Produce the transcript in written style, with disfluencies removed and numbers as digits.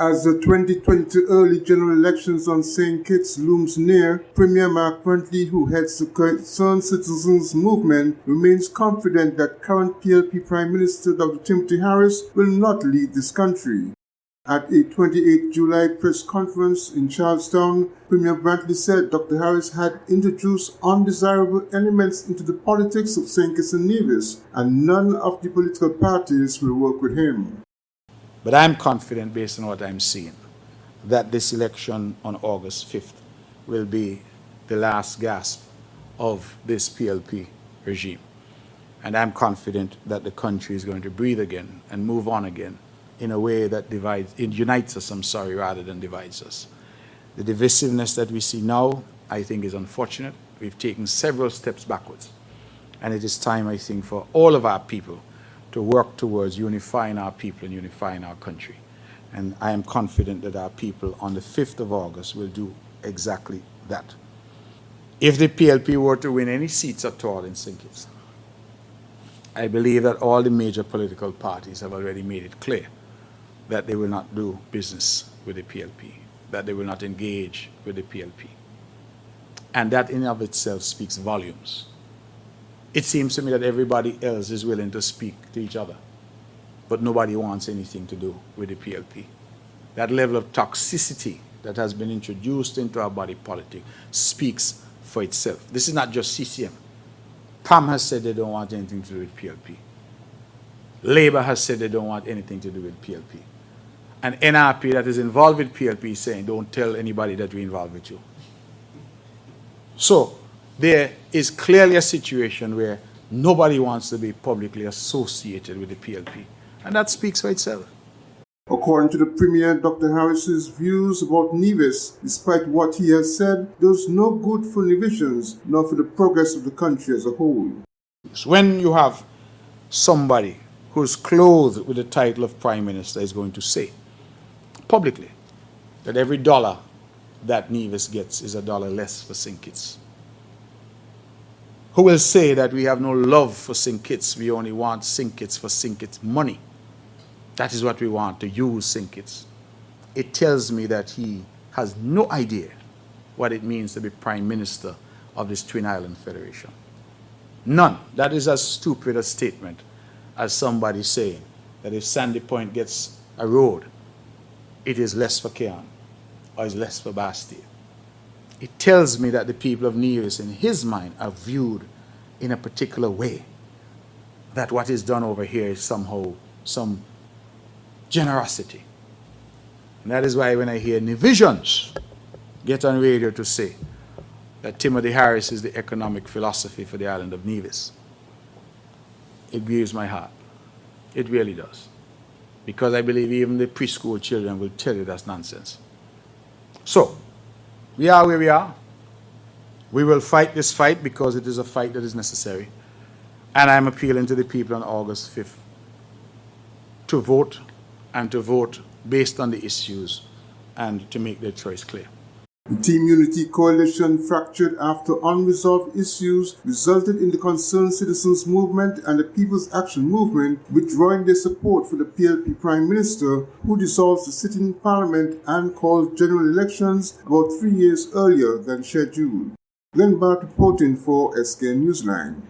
As the 2022 early general elections on St. Kitts looms near, Premier Mark Brantley, who heads the Concerned Citizens Movement, remains confident that current PLP Prime Minister Dr. Timothy Harris will not lead this country. At a 28 July press conference in Charlestown, Premier Brantley said Dr. Harris had introduced undesirable elements into the politics of St. Kitts and Nevis, and none of the political parties will work with him. But I'm confident, based on what I'm seeing, that this election on August 5th will be the last gasp of this PLP regime. And I'm confident that the country is going to breathe again and move on again in a way that unites us, rather than divides us. The divisiveness that we see now, I think, is unfortunate. We've taken several steps backwards. And it is time, I think, for all of our people to work towards unifying our people and unifying our country. And I am confident that our people on the 5th of August will do exactly that. If the PLP were to win any seats at all in St. Kitts, I believe that all the major political parties have already made it clear that they will not do business with the PLP, that they will not engage with the PLP. And that in and of itself speaks volumes. It seems to me that everybody else is willing to speak to each other, but nobody wants anything to do with the PLP. That level of toxicity that has been introduced into our body politic speaks for itself. This is not just CCM. PAM has said they don't want anything to do with PLP. Labour has said they don't want anything to do with PLP. And NRP that is involved with PLP is saying, don't tell anybody that we're involved with you. So there is clearly a situation where nobody wants to be publicly associated with the PLP. And that speaks for itself. According to the Premier, Dr. Harris's views about Nevis, despite what he has said, does no good for Nevisians, nor for the progress of the country as a whole. When you have somebody who's clothed with the title of Prime Minister is going to say publicly that every dollar that Nevis gets is a dollar less for St. Kitts, who will say that we have no love for St. Kitts, we only want St. Kitts for St. Kitts money. That is what we want, to use St. Kitts. It tells me that he has no idea what it means to be Prime Minister of this Twin Island Federation. None. That is as stupid a statement as somebody saying that if Sandy Point gets a road, it is less for Cairn or is less for Bastille. It tells me that the people of Nevis, in his mind, are viewed in a particular way, that what is done over here is somehow some generosity. And that is why when I hear Nevisians get on radio to say that Timothy Harris is the economic philosophy for the island of Nevis, it grieves my heart. It really does. Because I believe even the preschool children will tell you that's nonsense. So, we are where we are. We will fight this fight because it is a fight that is necessary. And I'm appealing to the people on August 5th to vote, and to vote based on the issues and to make their choice clear. The Team Unity Coalition, fractured after unresolved issues, resulted in the Concerned Citizens Movement and the People's Action Movement withdrawing their support for the PLP Prime Minister, who dissolved the sitting parliament and called general elections about 3 years earlier than scheduled. Glenn Bart reporting for SK Newsline.